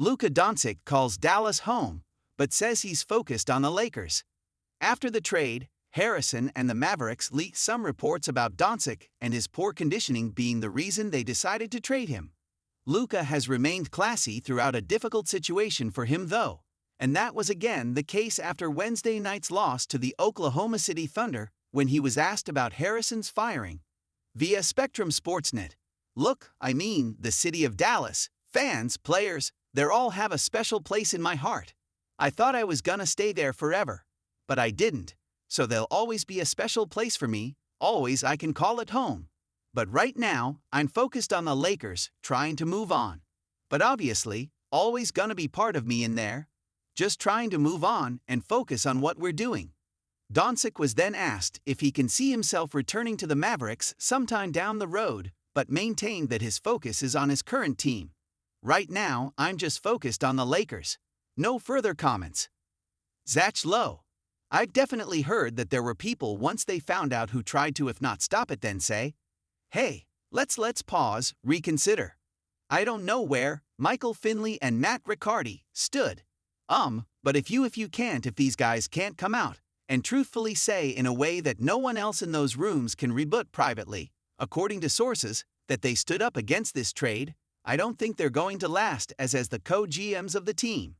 Luka Doncic calls Dallas home, but says he's focused on the Lakers. After the trade, Harrison and the Mavericks leaked some reports about Doncic and his poor conditioning being the reason they decided to trade him. Luka has remained classy throughout a difficult situation for him though, and that was again the case after Wednesday night's loss to the Oklahoma City Thunder when he was asked about Harrison's firing. Via Spectrum SportsNet, "Look, I mean, the city of Dallas, fans, players, they all have a special place in my heart. I thought I was gonna stay there forever, but I didn't, so they'll always be a special place for me, always I can call it home. But right now, I'm focused on the Lakers, trying to move on. But obviously, always gonna be part of me in there. Just trying to move on and focus on what we're doing." Doncic was then asked if he can see himself returning to the Mavericks sometime down the road, but maintained that his focus is on his current team. "Right now, I'm just focused on the Lakers. No further comments." Zach Lowe: "I've definitely heard that there were people once they found out who tried to, if not stop it, then say, hey, let's pause, reconsider. I don't know where Michael Finley and Matt Riccardi stood. But if these guys can't come out and truthfully say in a way that no one else in those rooms can rebut privately, according to sources, that they stood up against this trade, I don't think they're going to last as the co-GMs of the team."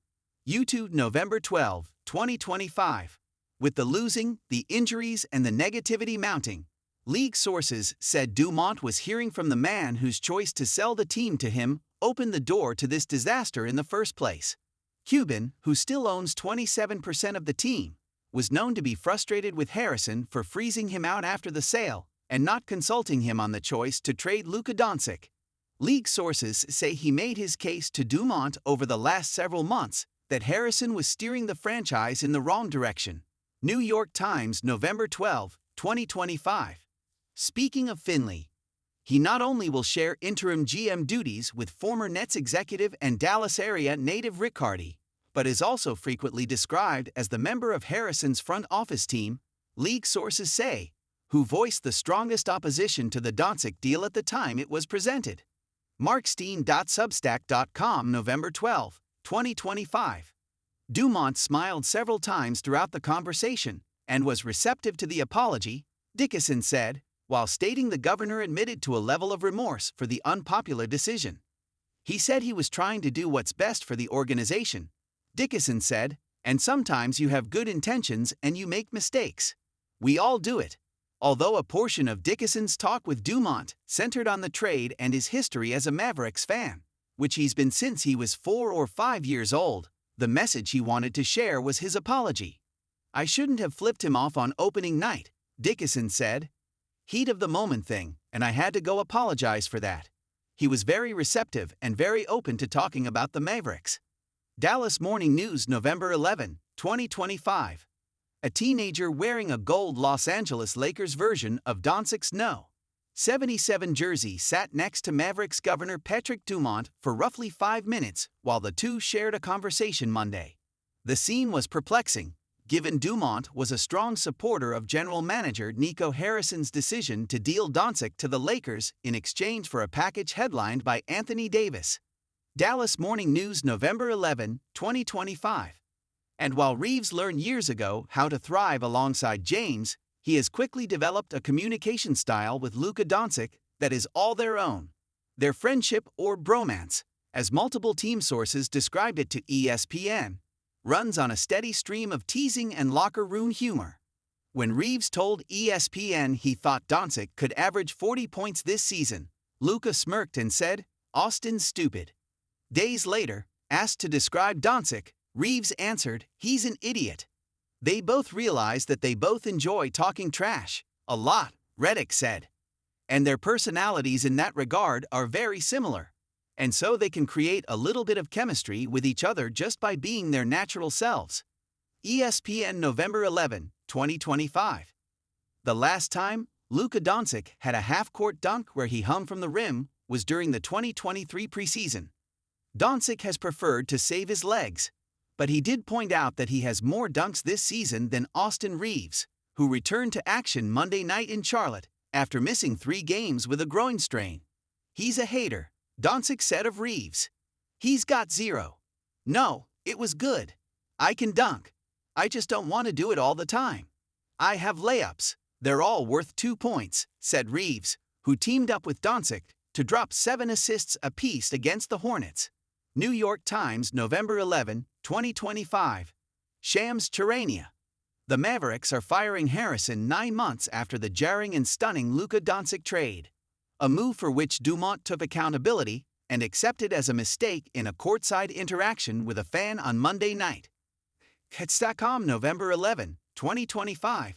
YouTube, November 12, 2025. With the losing, the injuries, and the negativity mounting, league sources said Dumont was hearing from the man whose choice to sell the team to him opened the door to this disaster in the first place. Cuban, who still owns 27% of the team, was known to be frustrated with Harrison for freezing him out after the sale and not consulting him on the choice to trade Luka Doncic. League sources say he made his case to Dumont over the last several months that Harrison was steering the franchise in the wrong direction. New York Times, November 12, 2025. Speaking of Finley, he not only will share interim GM duties with former Nets executive and Dallas area native Riccardi, but is also frequently described as the member of Harrison's front office team, league sources say, who voiced the strongest opposition to the Doncic deal at the time it was presented. Markstein.substack.com, November 12, 2025. Dumont smiled several times throughout the conversation and was receptive to the apology, Dickinson said, while stating the governor admitted to a level of remorse for the unpopular decision. He said he was trying to do what's best for the organization, Dickinson said, and sometimes you have good intentions and you make mistakes. We all do it. Although a portion of Dickinson's talk with Dumont centered on the trade and his history as a Mavericks fan, which he's been since he was 4 or 5 years old, the message he wanted to share was his apology. "I shouldn't have flipped him off on opening night," Dickinson said. "Heat of the moment thing, and I had to go apologize for that." He was very receptive and very open to talking about the Mavericks. Dallas Morning News, November 11, 2025. A teenager wearing a gold Los Angeles Lakers version of Doncic's No. 77 jersey sat next to Mavericks Governor Patrick Dumont for roughly 5 minutes while the two shared a conversation Monday. The scene was perplexing, given Dumont was a strong supporter of general manager Nico Harrison's decision to deal Doncic to the Lakers in exchange for a package headlined by Anthony Davis. Dallas Morning News, November 11, 2025. And while Reeves learned years ago how to thrive alongside James, he has quickly developed a communication style with Luka Doncic that is all their own. Their friendship, or bromance, as multiple team sources described it to ESPN, runs on a steady stream of teasing and locker room humor. When Reeves told ESPN he thought Doncic could average 40 points this season, Luka smirked and said, "Austin's stupid." Days later, asked to describe Doncic, Reeves answered, "He's an idiot." They both realized that they both enjoy talking trash a lot, Redick said. And their personalities in that regard are very similar. And so they can create a little bit of chemistry with each other just by being their natural selves. ESPN, November 11, 2025. The last time Luka Doncic had a half-court dunk where he hung from the rim was during the 2023 preseason. Doncic has preferred to save his legs, but he did point out that he has more dunks this season than Austin Reeves, who returned to action Monday night in Charlotte after missing 3 games with a groin strain. "He's a hater," Doncic said of Reeves. "He's got 0 No, it was good. I can dunk. I just don't want to do it all the time. I have layups. They're all worth 2 points, said Reeves, who teamed up with Doncic to drop 7 assists apiece against the Hornets. New York Times, November 11, 2025. Shams Charania. The Mavericks are firing Harrison 9 months after the jarring and stunning Luka Doncic trade, a move for which Dumont took accountability and accepted as a mistake in a courtside interaction with a fan on Monday night. Hits.com, November 11, 2025.